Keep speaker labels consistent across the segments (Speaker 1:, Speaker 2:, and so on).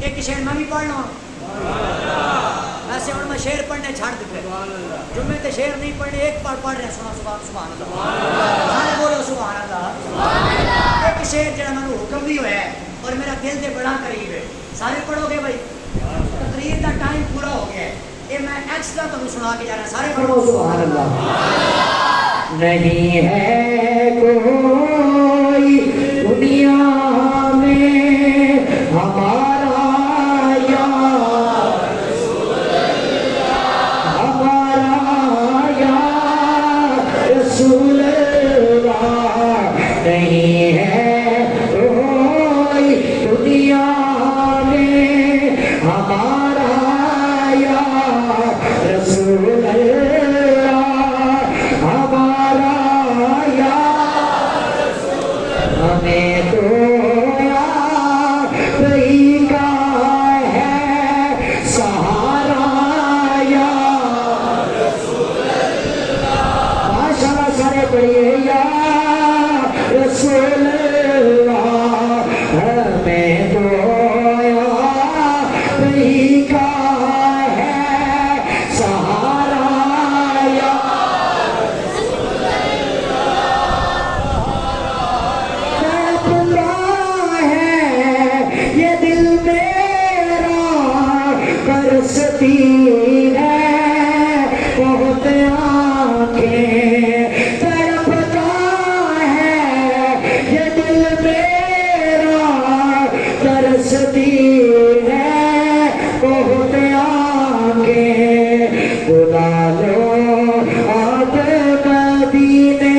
Speaker 1: ایک شعر میں بھی پڑھ لوں ویسے ہوں میں شعر پڑھنے چھڑ دیتے جمعے تے شعر نہیں پڑھنے ایک پڑھ رہے ہیں سنا سبحان اللہ سارے بولو سبحان اللہ ایک شعر جڑا میں حکم بھی ہوا ہے اور میرا دل دے بڑا قریب ہے سارے پڑھو گے بھائی تقریر دا ٹائم پورا ہو گیا ہے یہ میں ایکسٹرا تمہیں سنا کے جا رہا سارے پڑھو سبحان اللہ
Speaker 2: نہیں ہے کوئی دنیا میں ہمارا یا رسول اللہ نہیں ہے کوئی دنیا میں ہمارا یا رسول اللہ ہمارا یا ہمیں تو یاد کا ہے سہارا یا ماشاءاللہ سارے پڑھیے یا رسول اللہ ہمیں تو یاد کا ہے سہارا یا یہ دل میرا برستی ہے بہت آنکھیں تڑپتا ہے یہ دل میرا برستی ہے بہت آنکھیں بلا لو آج مدینے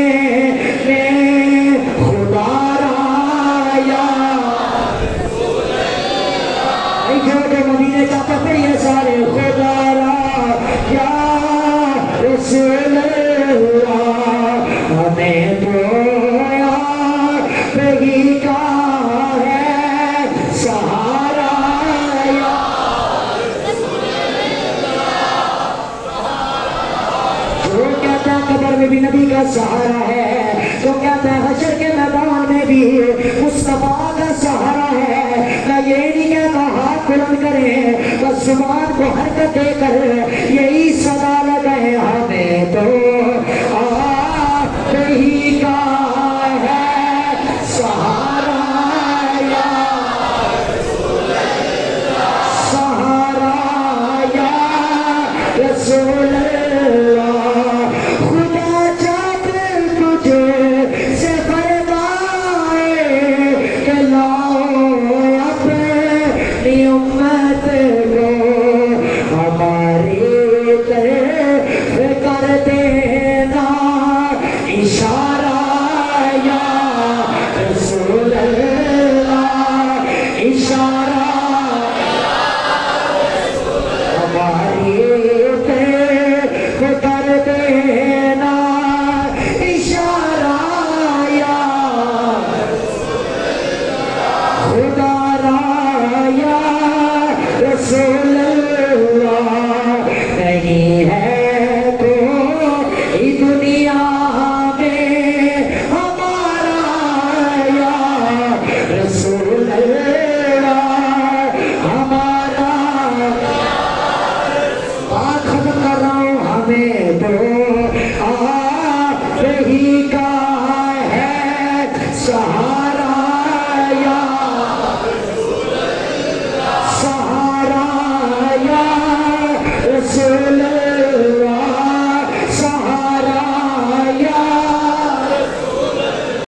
Speaker 2: میں خدا مدینے جاتے پڑھئے سارے خدا را یا رسول اللہ ہمیں تو یاد کا ہے سہارا یا جو کہتا ہے قبر میں بھی نبی کا سہارا ہے جو کہتا ہے حشر کے میدان میں بھی مصطفیٰ کا سہارا ہے میں یہ نہیں کہتا ہاتھ بلند کریں بس زبان کو حرکت دے کر یہی صدا لگائے ہمیں تو آپ ہی کا ہے سہارا یا سہارا یا رسول اللہ خدا چاہتے تجھے سے فرمائے کہ لاؤ اپنی